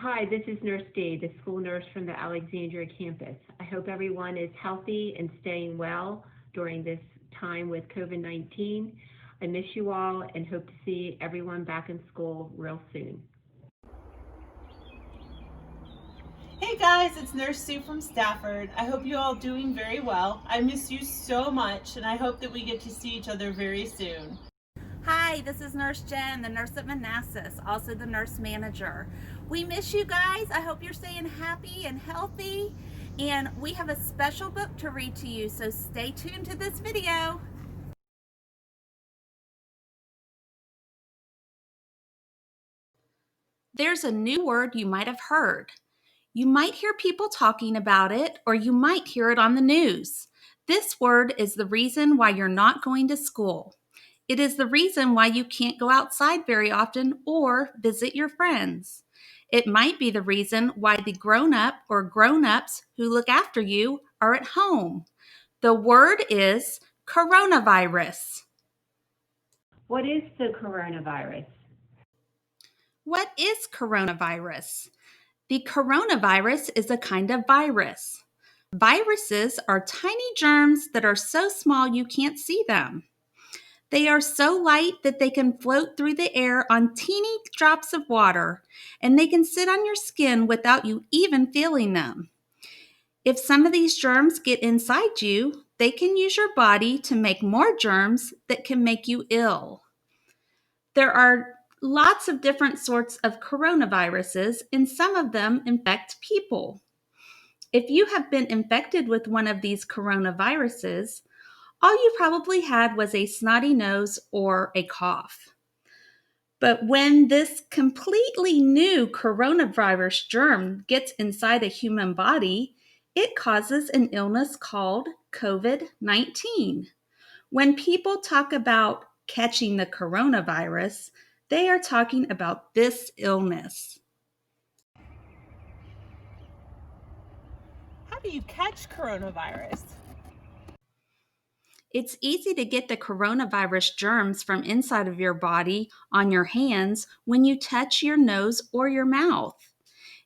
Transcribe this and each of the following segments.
Hi, this is Nurse Dee, the school nurse from the Alexandria campus. I hope everyone is healthy and staying well during this time with COVID-19. I miss you all and hope to see everyone back in school real soon. Hey guys, it's Nurse Sue from Stafford. I hope you all doing very well. I miss you so much and I hope that we get to see each other very soon. Hi, this is Nurse Jen, the nurse at Manassas, also the nurse manager. We miss you guys. I hope you're staying happy and healthy. And we have a special book to read to you, so stay tuned to this video. There's a new word you might have heard. You might hear people talking about it, or you might hear it on the news. This word is the reason why you're not going to school. It is the reason why you can't go outside very often or visit your friends. It might be the reason why the grown up or grown ups who look after you are at home. The word is coronavirus. What is the coronavirus? What is coronavirus? The coronavirus is a kind of virus. Viruses are tiny germs that are so small you can't see them. They are so light that they can float through the air on teeny drops of water, and they can sit on your skin without you even feeling them. If some of these germs get inside you, they can use your body to make more germs that can make you ill. There are lots of different sorts of coronaviruses, and some of them infect people. If you have been infected with one of these coronaviruses, all you probably had was a snotty nose or a cough. But when this completely new coronavirus germ gets inside a human body, it causes an illness called COVID 19. When people talk about catching the coronavirus, they are talking about this illness. How do you catch coronavirus? It's easy to get the coronavirus germs from inside of your body on your hands when you touch your nose or your mouth.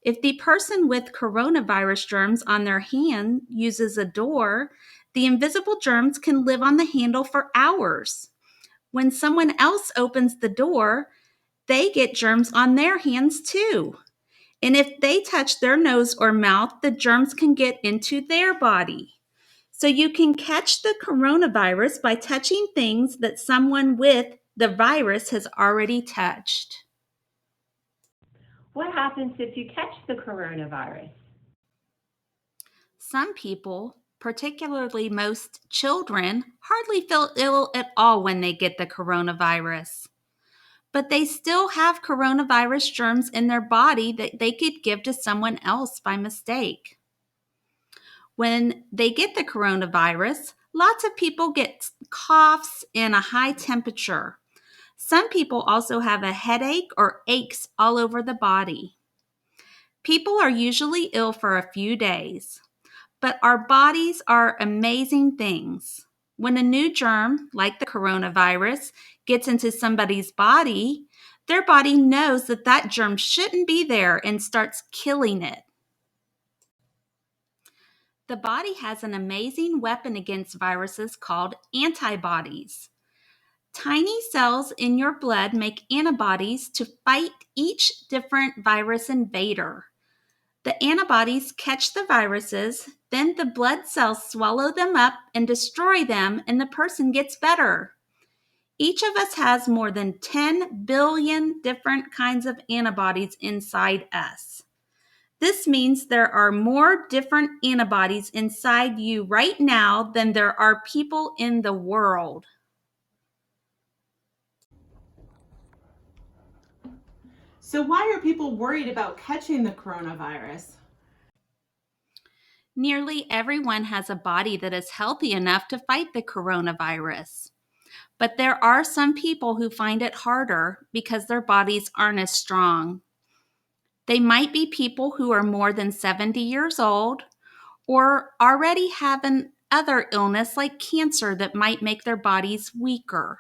If the person with coronavirus germs on their hand uses a door, the invisible germs can live on the handle for hours. When someone else opens the door, they get germs on their hands too. And if they touch their nose or mouth, the germs can get into their body. So you can catch the coronavirus by touching things that someone with the virus has already touched. What happens if you catch the coronavirus? Some people, particularly most children, hardly feel ill at all when they get the coronavirus. But they still have coronavirus germs in their body that they could give to someone else by mistake. When they get the coronavirus, lots of people get coughs and a high temperature. Some people also have a headache or aches all over the body. People are usually ill for a few days, but our bodies are amazing things. When a new germ, like the coronavirus, gets into somebody's body, their body knows that that germ shouldn't be there and starts killing it. The body has an amazing weapon against viruses called antibodies. Tiny cells in your blood make antibodies to fight each different virus invader. The antibodies catch the viruses, then the blood cells swallow them up and destroy them, and the person gets better. Each of us has more than 10 billion different kinds of antibodies inside us. This means there are more different antibodies inside you right now than there are people in the world. So why are people worried about catching the coronavirus? Nearly everyone has a body that is healthy enough to fight the coronavirus. But there are some people who find it harder because their bodies aren't as strong. They might be people who are more than 70 years old or already have an other illness like cancer that might make their bodies weaker.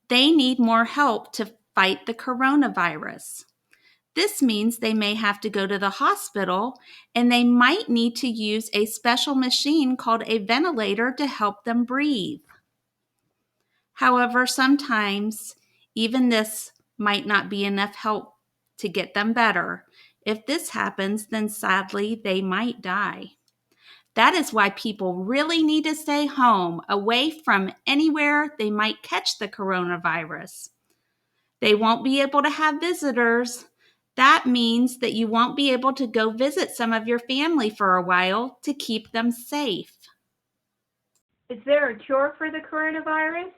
They need more help to fight the coronavirus. This means they may have to go to the hospital and they might need to use a special machine called a ventilator to help them breathe. However, sometimes even this might not be enough help to get them better. If this happens, then sadly, they might die. That is why people really need to stay home, away from anywhere they might catch the coronavirus. They won't be able to have visitors. That means that you won't be able to go visit some of your family for a while to keep them safe. Is there a cure for the coronavirus?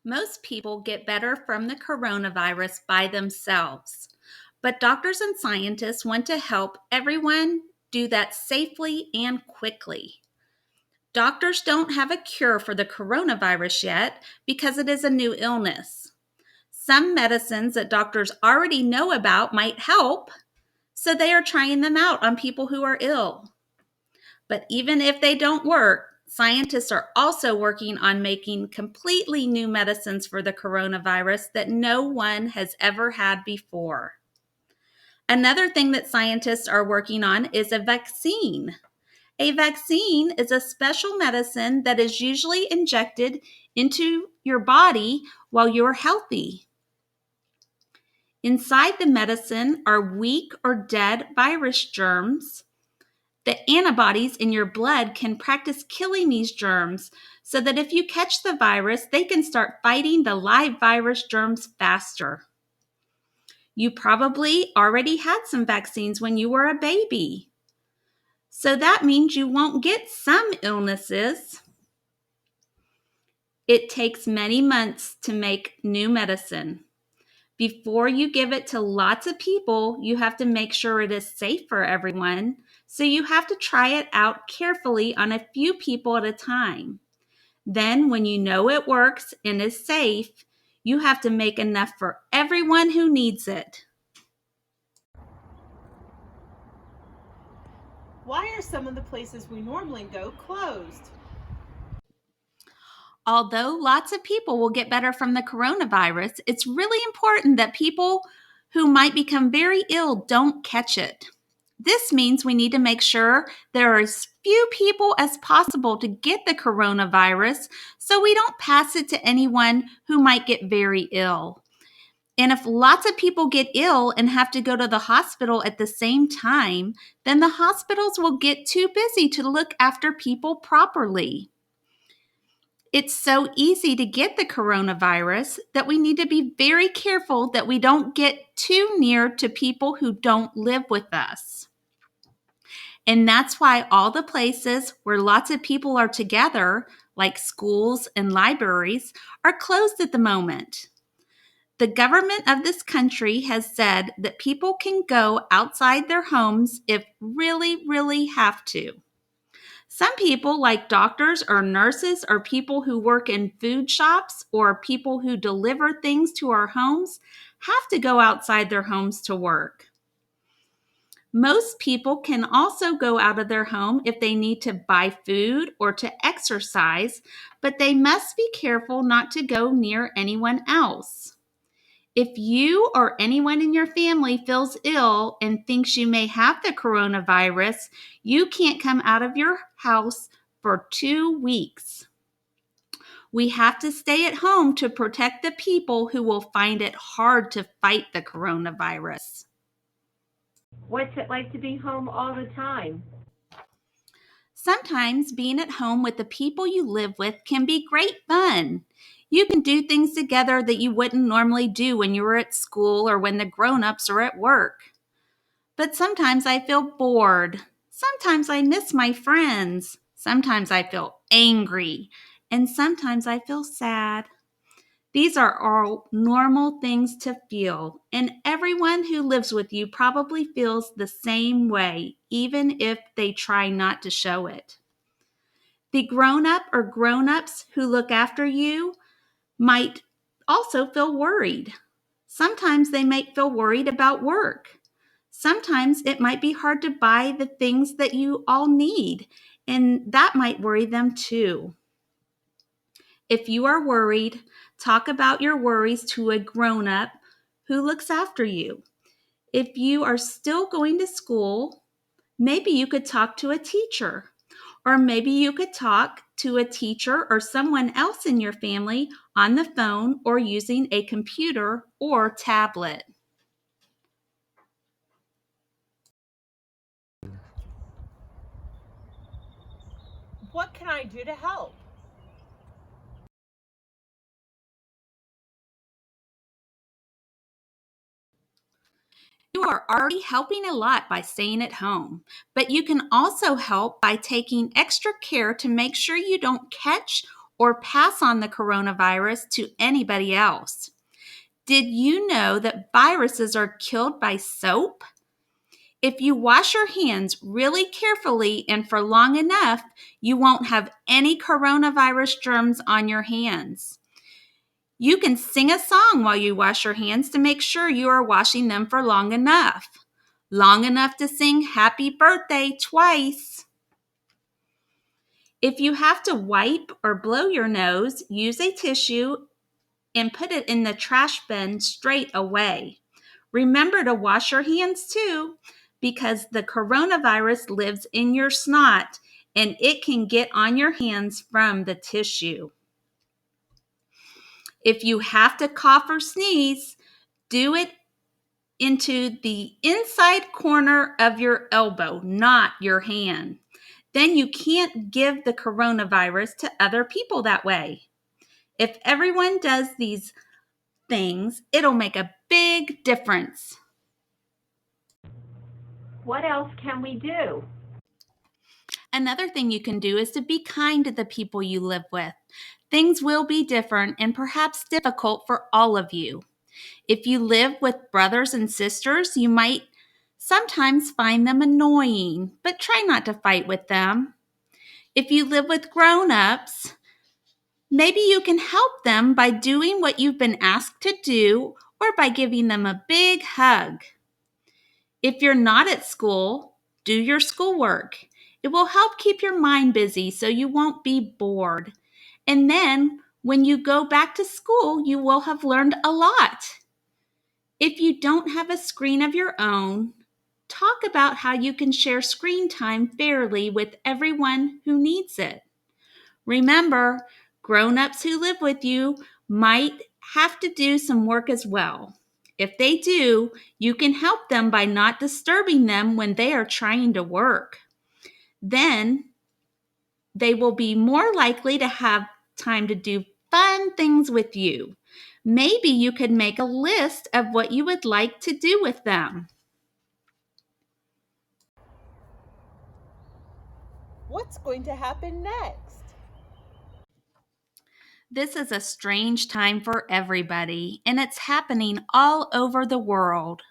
Most people get better from the coronavirus by themselves, but doctors and scientists want to help everyone do that safely and quickly. Doctors don't have a cure for the coronavirus yet because it is a new illness. Some medicines that doctors already know about might help, so they are trying them out on people who are ill. But even if they don't work, scientists are also working on making completely new medicines for the coronavirus that no one has ever had before. Another thing that scientists are working on is a vaccine. A vaccine is a special medicine that is usually injected into your body while you're healthy. Inside the medicine are weak or dead virus germs. The antibodies in your blood can practice killing these germs so that if you catch the virus, they can start fighting the live virus germs faster. You probably already had some vaccines when you were a baby. So that means you won't get some illnesses. It takes many months to make new medicine. Before you give it to lots of people, you have to make sure it is safe for everyone. So you have to try it out carefully on a few people at a time. Then, when you know it works and is safe, you have to make enough for everyone who needs it. Why are some of the places we normally go closed? Although lots of people will get better from the coronavirus, it's really important that people who might become very ill don't catch it. This means we need to make sure there are as few people as possible to get the coronavirus so we don't pass it to anyone who might get very ill. And if lots of people get ill and have to go to the hospital at the same time, then the hospitals will get too busy to look after people properly. It's so easy to get the coronavirus that we need to be very careful that we don't get too near to people who don't live with us. And that's why all the places where lots of people are together, like schools and libraries, are closed at the moment. The government of this country has said that people can go outside their homes if really have to. Some people, like doctors or nurses or people who work in food shops or people who deliver things to our homes, have to go outside their homes to work. Most people can also go out of their home if they need to buy food or to exercise, but they must be careful not to go near anyone else. If you or anyone in your family feels ill and thinks you may have the coronavirus, you can't come out of your house for 2 weeks. We have to stay at home to protect the people who will find it hard to fight the coronavirus. What's it like to be home all the time? Sometimes being at home with the people you live with can be great fun. You can do things together that you wouldn't normally do when you were at school or when the grown-ups are at work. But sometimes I feel bored. Sometimes I miss my friends. Sometimes I feel angry. And sometimes I feel sad. These are all normal things to feel, and everyone who lives with you probably feels the same way, even if they try not to show it. The grown-up or grown-ups who look after you might also feel worried. Sometimes they might feel worried about work. Sometimes it might be hard to buy the things that you all need, and that might worry them too. If you are worried, talk about your worries to a grown-up who looks after you. If you are still going to school, maybe you could talk to a teacher, or maybe you could talk to a teacher or someone else in your family on the phone or using a computer or tablet. What can I do to help? You are already helping a lot by staying at home, but you can also help by taking extra care to make sure you don't catch or pass on the coronavirus to anybody else. Did you know that viruses are killed by soap? If you wash your hands really carefully and for long enough, you won't have any coronavirus germs on your hands. You can sing a song while you wash your hands to make sure you are washing them for long enough. Long enough to sing happy birthday twice. If you have to wipe or blow your nose, use a tissue and put it in the trash bin straight away. Remember to wash your hands too, because the coronavirus lives in your snot and it can get on your hands from the tissue. If you have to cough or sneeze, do it into the inside corner of your elbow, not your hand. Then you can't give the coronavirus to other people that way. If everyone does these things, it'll make a big difference. What else can we do? Another thing you can do is to be kind to the people you live with. Things will be different and perhaps difficult for all of you. If you live with brothers and sisters, you might sometimes find them annoying, but try not to fight with them. If you live with grown-ups, maybe you can help them by doing what you've been asked to do or by giving them a big hug. If you're not at school, do your schoolwork. It will help keep your mind busy so you won't be bored. And then when you go back to school, you will have learned a lot. If you don't have a screen of your own, talk about how you can share screen time fairly with everyone who needs it. Remember, grown-ups who live with you might have to do some work as well. If they do, you can help them by not disturbing them when they are trying to work. Then they will be more likely to have time to do fun things with you. Maybe you could make a list of what you would like to do with them. What's going to happen next? This is a strange time for everybody, and it's happening all over the world.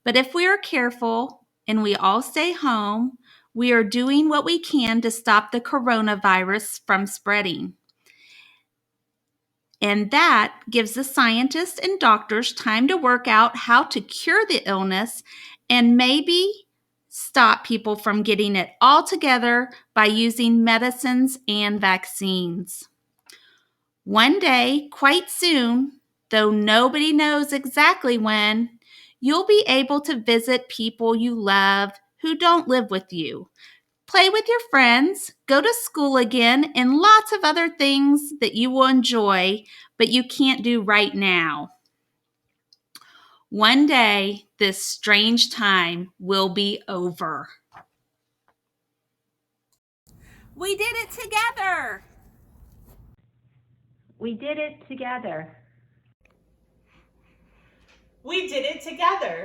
But if we are careful and we all stay home, we are doing what we can to stop the coronavirus from spreading. And that gives the scientists and doctors time to work out how to cure the illness and maybe stop people from getting it altogether by using medicines and vaccines. One day, quite soon, though nobody knows exactly when, you'll be able to visit people you love who don't live with you, play with your friends, go to school again, and lots of other things that you will enjoy, but you can't do right now. One day, this strange time will be over. We did it together! We did it together. We did it together.